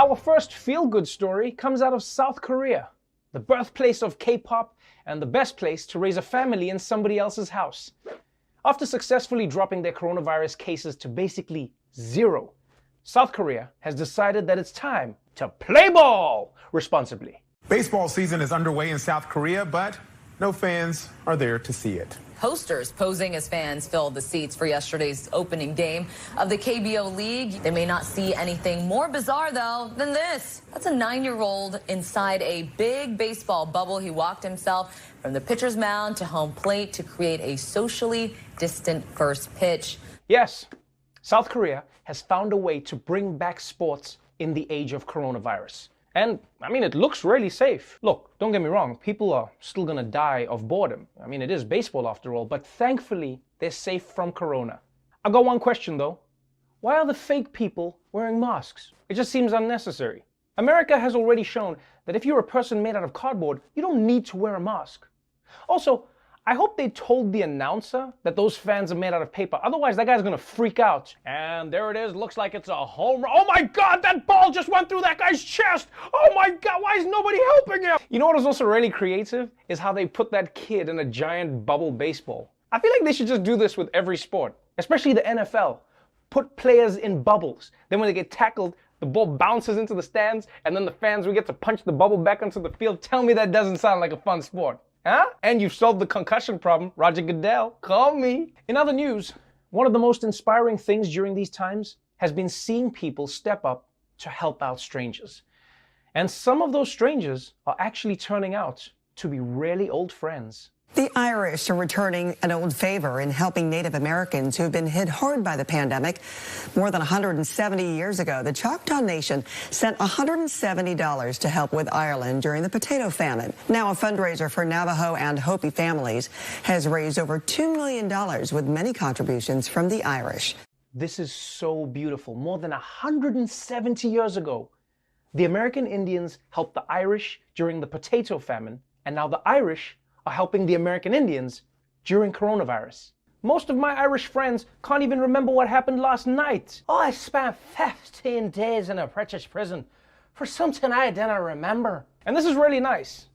Our first feel-good story comes out of South Korea, the birthplace of K-pop and the best place to raise a family in somebody else's house. After successfully dropping their coronavirus cases to basically zero, South Korea has decided that it's time to play ball responsibly. Baseball season is underway in South Korea, but no fans are there to see it. Posters posing as fans filled the seats for yesterday's opening game of the KBO League. They may not see anything more bizarre, though, than this. That's a 9-year-old inside a big baseball bubble. He walked himself from the pitcher's mound to home plate to create a socially distant first pitch. Yes, South Korea has found a way to bring back sports in the age of coronavirus. And, I mean, it looks really safe. Look, don't get me wrong, people are still gonna die of boredom. I mean, it is baseball after all, but thankfully, they're safe from corona. I got one question though. Why are the fake people wearing masks? It just seems unnecessary. America has already shown that if you're a person made out of cardboard, you don't need to wear a mask. Also, I hope they told the announcer that those fans are made out of paper. Otherwise, that guy's gonna freak out. And there it is. Looks like it's a home run. Oh my God, that ball just went through that guy's chest. Oh my God, why is nobody helping him? You know what is also really creative? Is how they put that kid in a giant bubble baseball. I feel like they should just do this with every sport, especially the NFL. Put players in bubbles. Then when they get tackled, the ball bounces into the stands, and then the fans will get to punch the bubble back onto the field. Tell me that doesn't sound like a fun sport. Huh? And you've solved the concussion problem. Roger Goodell, call me. In other news, one of the most inspiring things during these times has been seeing people step up to help out strangers. And some of those strangers are actually turning out to be really old friends. The Irish are returning an old favor in helping Native Americans who have been hit hard by the pandemic. More than 170 years ago, the Choctaw Nation sent $170 to help with Ireland during the potato famine. Now a fundraiser for Navajo and Hopi families has raised over $2 million with many contributions from the Irish. This is so beautiful. More than 170 years ago, the American Indians helped the Irish during the potato famine, and now the Irish are helping the American Indians during coronavirus. Most of my Irish friends can't even remember what happened last night. Oh, I spent 15 days in a British prison for something I didn't remember. And this is really nice.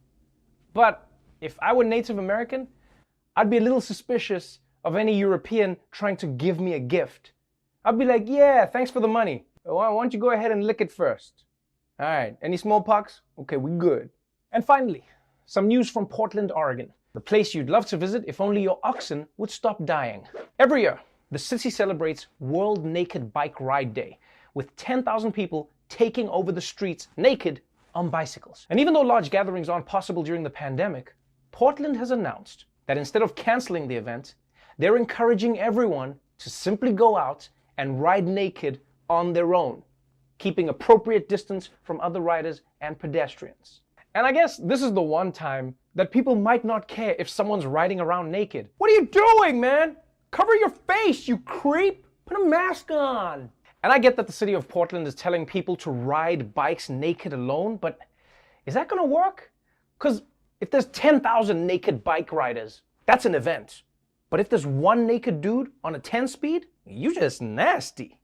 But if I were Native American, I'd be a little suspicious of any European trying to give me a gift. I'd be like, yeah, thanks for the money. Why don't you go ahead and lick it first? All right, any smallpox? Okay, we good. And finally, some news from Portland, Oregon, the place you'd love to visit if only your oxen would stop dying. Every year, the city celebrates World Naked Bike Ride Day, with 10,000 people taking over the streets naked on bicycles. And even though large gatherings aren't possible during the pandemic, Portland has announced that instead of canceling the event, they're encouraging everyone to simply go out and ride naked on their own, keeping appropriate distance from other riders and pedestrians. And I guess this is the one time that people might not care if someone's riding around naked. What are you doing, man? Cover your face, you creep! Put a mask on! And I get that the city of Portland is telling people to ride bikes naked alone, but is that gonna work? Because if there's 10,000 naked bike riders, that's an event. But if there's one naked dude on a 10-speed, you just nasty.